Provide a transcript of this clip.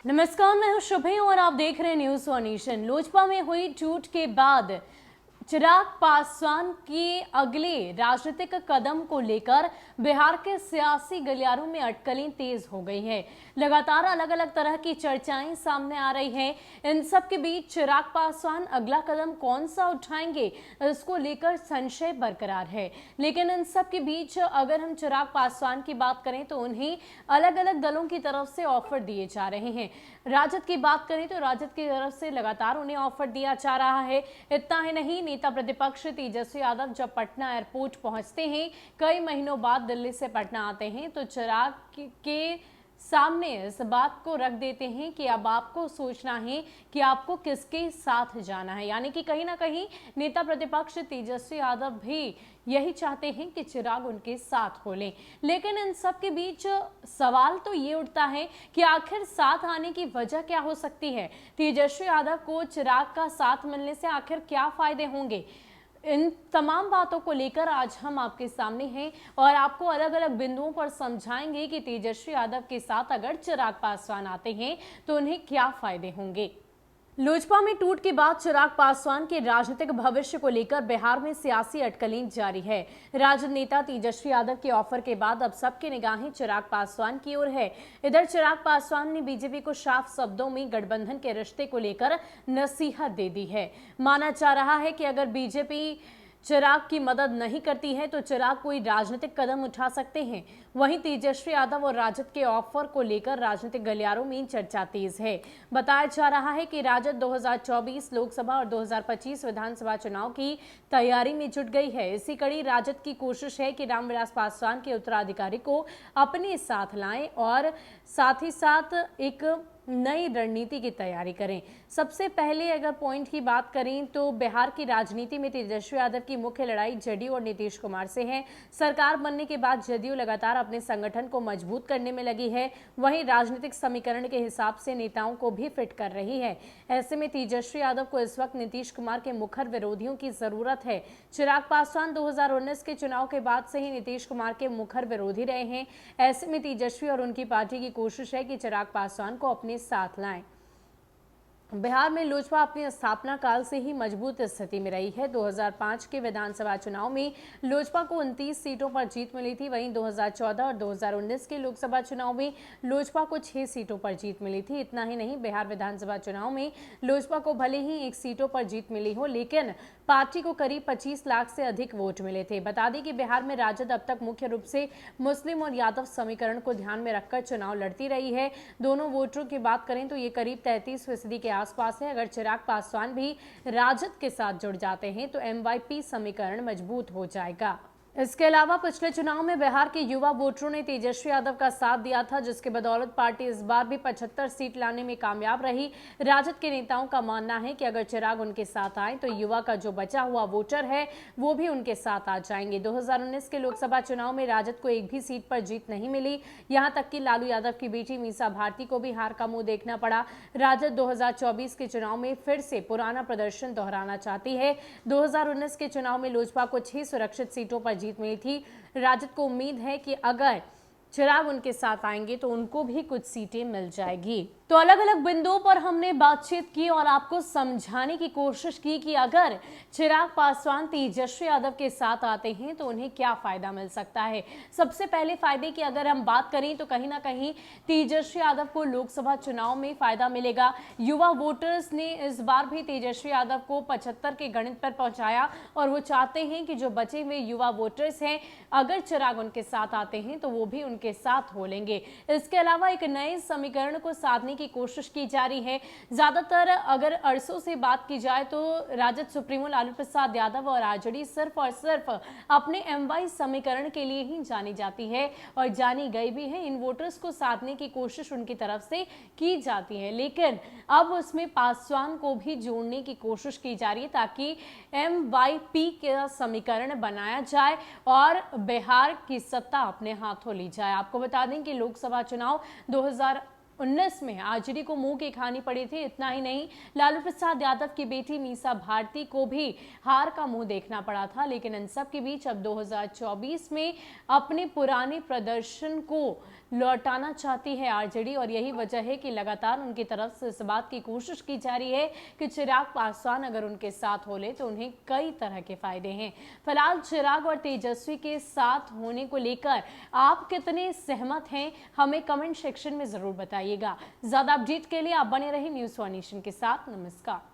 नमस्कार, मैं हूं शुभे और आप देख रहे हैं न्यूज वन नेशन। लोजपा में हुई टूट के बाद चिराग पासवान के अगले राजनीतिक कदम को लेकर बिहार के सियासी गलियारों में अटकलें तेज हो गई है। लगातार अलग अलग तरह की चर्चाएं सामने आ रही हैं। इन सब के बीच चिराग पासवान अगला कदम कौन सा उठाएंगे, इसको लेकर संशय बरकरार है। लेकिन इन सब के बीच अगर हम चिराग पासवान की बात करें तो उन्हें अलग अलग दलों की तरफ से ऑफर दिए जा रहे हैं। राजद की बात करें तो राजद की तरफ से लगातार उन्हें ऑफर दिया जा रहा है। इतना ही नहीं, नेता प्रतिपक्ष तेजस्वी यादव जब पटना एयरपोर्ट पहुंचते हैं, कई महीनों बाद दिल्ली से पटना आते हैं, तो चिराग के सामने इस बात को रख देते हैं कि अब आपको सोचना है कि आपको किसके साथ जाना है। यानी कि कहीं ना कहीं नेता प्रतिपक्ष तेजस्वी यादव भी यही चाहते हैं कि चिराग उनके साथ हो लें। लेकिन इन सब के बीच सवाल तो ये उठता है कि आखिर साथ आने की वजह क्या हो सकती है। तेजस्वी यादव को चिराग का साथ मिलने से आखिर क्या फायदे होंगे, इन तमाम बातों को लेकर आज हम आपके सामने हैं और आपको अलग अलग बिंदुओं पर समझाएंगे कि तेजस्वी यादव के साथ अगर चिराग पासवान आते हैं तो उन्हें क्या फायदे होंगे। लोजपा में टूट के बाद चिराग पासवान के राजनीतिक भविष्य को लेकर बिहार में सियासी अटकलें जारी है। राजद नेता तेजस्वी यादव के ऑफर के बाद अब सबकी निगाहें चिराग पासवान की ओर है। इधर चिराग पासवान ने बीजेपी को साफ शब्दों में गठबंधन के रिश्ते को लेकर नसीहत दे दी है। माना जा रहा है कि अगर बीजेपी चिराग की मदद नहीं करती है तो चिराग कोई राजनीतिक कदम उठा सकते हैं। वहीं तेजस्वी यादव और राजद के ऑफर को लेकर राजनीतिक गलियारों में चर्चा तेज है। बताया जा रहा है कि राजद 2024 लोकसभा और 2025 विधानसभा चुनाव की तैयारी में जुट गई है। इसी कड़ी राजद की कोशिश है कि रामविलास पासवान के उत्तराधिकारी को अपने साथ लाएं और साथ ही साथ एक नई रणनीति की तैयारी करें। सबसे पहले अगर पॉइंट की बात करें तो बिहार की राजनीति में तेजस्वी यादव की मुख्य लड़ाई जदयू और नीतीश कुमार से है। सरकार बनने के बाद जदयू लगातार अपने संगठन को मजबूत करने में लगी है। वहीं राजनीतिक समीकरण के हिसाब से नेताओं को भी फिट कर रही है। ऐसे में तेजस्वी यादव को इस वक्त नीतीश कुमार के मुखर विरोधियों की जरूरत है। चिराग पासवान 2019 के चुनाव के बाद से ही नीतीश कुमार के मुखर विरोधी रहे हैं। ऐसे में तेजस्वी और उनकी पार्टी की कोशिश है कि चिराग पासवान को अपने साथ लाएं। बिहार में लोजपा अपनी स्थापना काल से ही मजबूत स्थिति में रही है। 2005 के विधानसभा चुनाव में लोजपा को 29 सीटों पर जीत मिली थी। वहीं 2014 और 2019 के लोकसभा चुनाव में लोजपा को 6 सीटों पर जीत मिली थी। इतना ही नहीं, बिहार विधानसभा चुनाव में लोजपा को भले ही 1 सीटों पर जीत मिली हो, लेकिन पार्टी को करीब 25 लाख से अधिक वोट मिले थे। बता दें कि बिहार में राजद अब तक मुख्य रूप से मुस्लिम और यादव समीकरण को ध्यान में रखकर चुनाव लड़ती रही है। दोनों वोटरों की बात करें तो ये करीब 33% के आसपास है। अगर चिराग पासवान भी राजद के साथ जुड़ जाते हैं तो MYP समीकरण मजबूत हो जाएगा। इसके अलावा पिछले चुनाव में बिहार के युवा वोटरों ने तेजस्वी यादव का साथ दिया था, जिसके बदौलत पार्टी इस बार भी 75 सीट लाने में कामयाब रही। राजद के नेताओं का मानना है कि अगर चिराग उनके साथ आए तो युवा का जो बचा हुआ वोटर है वो भी उनके साथ आ जाएंगे। 2019 के लोकसभा चुनाव में राजद को एक भी सीट पर जीत नहीं मिली। यहाँ तक कि लालू यादव की बेटी मीसा भारती को भी हार का मुंह देखना पड़ा। राजद 2024 के चुनाव में फिर से पुराना प्रदर्शन दोहराना चाहती है। 2019 के चुनाव में लोजपा को 6 सुरक्षित सीटों पर जीत मिली थी। राजद को उम्मीद है कि अगर चिराग उनके साथ आएंगे तो उनको भी कुछ सीटें मिल जाएगी। तो अलग अलग बिंदुओं पर हमने बातचीत की और आपको समझाने की कोशिश की कि अगर चिराग पासवान तेजस्वी यादव के साथ आते हैं तो उन्हें क्या फायदा मिल सकता है। सबसे पहले फायदे की अगर हम बात करें तो कहीं ना कहीं तेजस्वी यादव को लोकसभा चुनाव में फायदा मिलेगा। युवा वोटर्स ने इस बार भी तेजस्वी यादव को 75 के गणित पर पहुंचाया और वो चाहते हैं कि जो बचे हुए युवा वोटर्स हैं, अगर चिराग उनके साथ आते हैं तो वो भी उनके साथ हो लेंगे। इसके अलावा एक नए समीकरण को साधने की कोशिश की जा रही है। ज्यादातर अगर अरसों से बात की जाए तो राजद सुप्रीमो लालू प्रसाद यादव और आरजेडी सिर्फ और सिर्फ अपने MY समीकरण के लिए ही जानी जाती है और जानी गई भी है। इन वोटर्स को साधने की कोशिश उनकी तरफ से की जाती है, लेकिन अब उसमें पासवान को भी जोड़ने की कोशिश की जा रही है ताकि MYP का समीकरण बनाया जाए और बिहार की सत्ता अपने हाथों ली जाए। आपको बता दें कि लोकसभा चुनाव 2019 में आरजेडी को मुंह की खानी पड़ी थी। इतना ही नहीं, लालू प्रसाद यादव की बेटी मीसा भारती को भी हार का मुंह देखना पड़ा था। लेकिन इन सब के बीच अब 2024 में अपने पुराने प्रदर्शन को लौटाना चाहती है आरजेडी और यही वजह है कि लगातार उनकी तरफ से इस बात की कोशिश की जा रही है कि चिराग पासवान अगर उनके साथ हो ले तो उन्हें कई तरह के फायदे हैं। फिलहाल चिराग और तेजस्वी के साथ होने को लेकर आप कितने सहमत हैं, हमें कमेंट सेक्शन में जरूर बताइएगा। ज्यादा अपडेट के लिए आप बने रहिए न्यूज़ वन नेशन के साथ। नमस्कार।